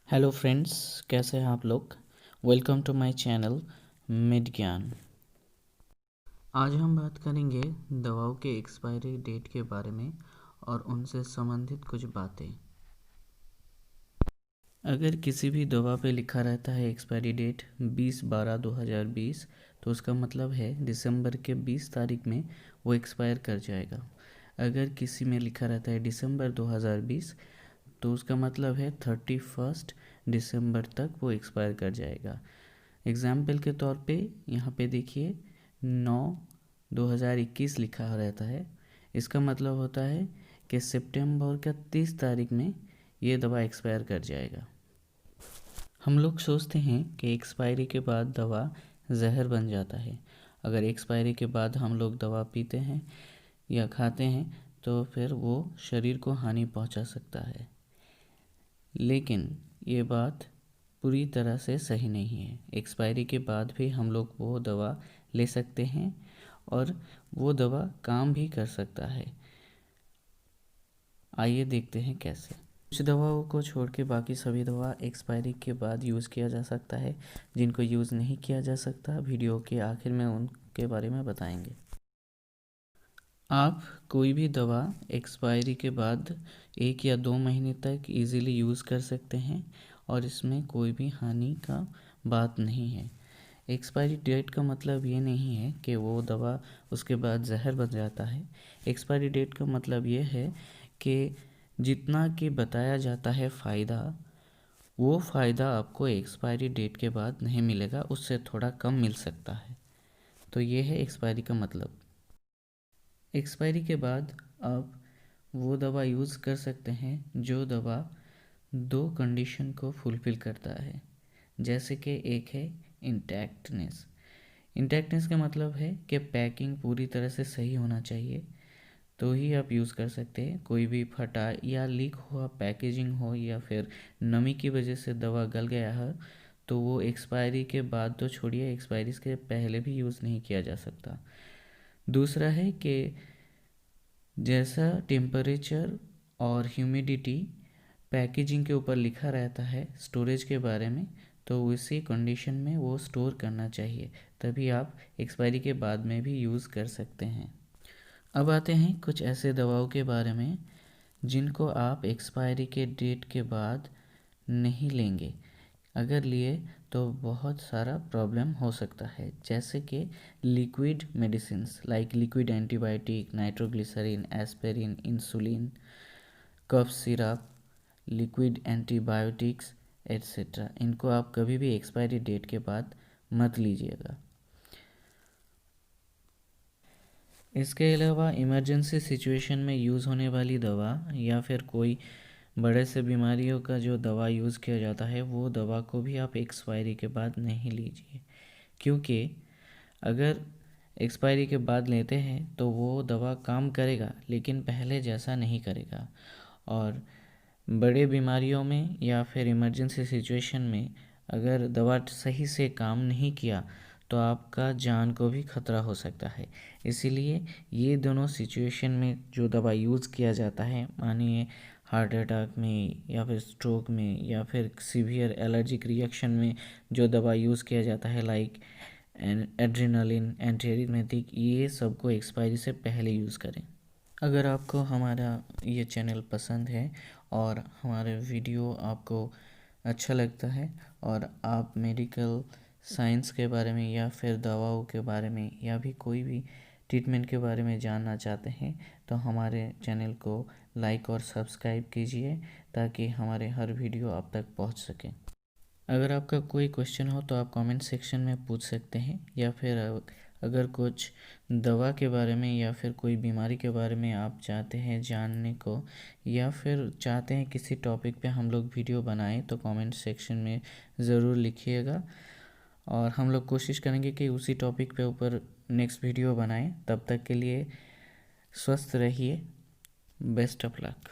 Hello friends, कैसे हैं आप लोग। वेलकम टू माय चैनल मिड ज्ञान। आज हम बात करेंगे दवाओं के एक्सपायरी डेट के बारे में और उनसे संबंधित कुछ बातें। अगर किसी भी दवा पे लिखा रहता है एक्सपायरी डेट 20/12/2020 तो उसका मतलब है दिसंबर के 20 तारीख में वो एक्सपायर कर जाएगा। अगर किसी में लिखा रहता है दिसंबर 2020 तो उसका मतलब है 31 दिसंबर तक वो एक्सपायर कर जाएगा। एग्ज़ाम्पल के तौर पे यहाँ पे देखिए 9/2021 लिखा रहता है। इसका मतलब होता है कि सितंबर का 30 तारीख में ये दवा एक्सपायर कर जाएगा। हम लोग सोचते हैं कि एक्सपायरी के बाद दवा जहर बन जाता है। अगर एक्सपायरी के बाद हम लोग दवा पीते हैं या खाते हैं तो फिर वो शरीर को हानि पहुंचा सकता है, लेकिन ये बात पूरी तरह से सही नहीं है। एक्सपायरी के बाद भी हम लोग वो दवा ले सकते हैं और वो दवा काम भी कर सकता है। आइए देखते हैं कैसे। कुछ दवाओं को छोड़ के बाकी सभी दवा एक्सपायरी के बाद यूज़ किया जा सकता है। जिनको यूज़ नहीं किया जा सकता, वीडियो के आखिर में उनके बारे में बताएंगे। आप कोई भी दवा एक्सपायरी के बाद 1 या 2 महीने तक इजीली यूज़ कर सकते हैं और इसमें कोई भी हानि का बात नहीं है। एक्सपायरी डेट का मतलब ये नहीं है कि वो दवा उसके बाद जहर बन जाता है। एक्सपायरी डेट का मतलब ये है कि जितना कि बताया जाता है फ़ायदा, वो फ़ायदा आपको एक्सपायरी डेट के बाद नहीं मिलेगा, उससे थोड़ा कम मिल सकता है। तो ये है एक्सपायरी का मतलब। एक्सपायरी के बाद आप वो दवा यूज़ कर सकते हैं जो दवा 2 कंडीशन को फुलफ़िल करता है। जैसे कि एक है इंटैक्टनेस। इंटैक्टनेस का मतलब है कि पैकिंग पूरी तरह से सही होना चाहिए तो ही आप यूज़ कर सकते हैं। कोई भी फटा या लीक हुआ पैकेजिंग हो या फिर नमी की वजह से दवा गल गया है तो वो एक्सपायरी के बाद तो छोड़िए, एक्सपायरी के पहले भी यूज़ नहीं किया जा सकता। दूसरा है कि जैसा टेम्परेचर और ह्यूमिडिटी पैकेजिंग के ऊपर लिखा रहता है स्टोरेज के बारे में, तो उसी कंडीशन में वो स्टोर करना चाहिए, तभी आप एक्सपायरी के बाद में भी यूज़ कर सकते हैं। अब आते हैं कुछ ऐसे दवाओं के बारे में जिनको आप एक्सपायरी के डेट के बाद नहीं लेंगे। अगर लिए तो बहुत सारा प्रॉब्लम हो सकता है, जैसे कि liquid medicines like liquid antibiotic, nitroglycerin, aspirin, insulin, cough syrup, liquid antibiotics etcetera. इनको आप कभी भी एक्सपायरी डेट के बाद मत लीजिएगा। इसके अलावा इमरजेंसी सिचुएशन में यूज़ होने वाली दवा या फिर कोई बड़े से बीमारियों का जो दवा यूज़ किया जाता है वो दवा को भी आप एक्सपायरी के बाद नहीं लीजिए, क्योंकि अगर एक्सपायरी के बाद लेते हैं तो वो दवा काम करेगा लेकिन पहले जैसा नहीं करेगा। और बड़े बीमारियों में या फिर इमरजेंसी सिचुएशन में अगर दवा सही से काम नहीं किया तो आपका जान को भी खतरा हो सकता है। इसीलिए ये दोनों सिचुएशन में जो दवा यूज़ किया जाता है, मानिए हार्ट अटैक में या फिर स्ट्रोक में या फिर सीवियर एलर्जिक रिएक्शन में जो दवा यूज़ किया जाता है लाइक एड्रेनालिन, एंटीएरिथमेटिक, ये सबको एक्सपायरी से पहले यूज़ करें। अगर आपको हमारा ये चैनल पसंद है और हमारे वीडियो आपको अच्छा लगता है और आप मेडिकल साइंस के बारे में या फिर दवाओं के बारे में या भी कोई भी ट्रीटमेंट के बारे में जानना चाहते हैं तो हमारे चैनल को लाइक और सब्सक्राइब कीजिए ताकि हमारे हर वीडियो आप तक पहुंच सके। अगर आपका कोई क्वेश्चन हो तो आप कमेंट सेक्शन में पूछ सकते हैं, या फिर अगर कुछ दवा के बारे में या फिर कोई बीमारी के बारे में आप चाहते हैं जानने को या फिर चाहते हैं किसी टॉपिक पे हम लोग वीडियो बनाएं तो कमेंट सेक्शन में ज़रूर लिखिएगा और हम लोग कोशिश करेंगे कि उसी टॉपिक पे ऊपर नेक्स्ट वीडियो बनाएं। तब तक के लिए स्वस्थ रहिए। Best of luck.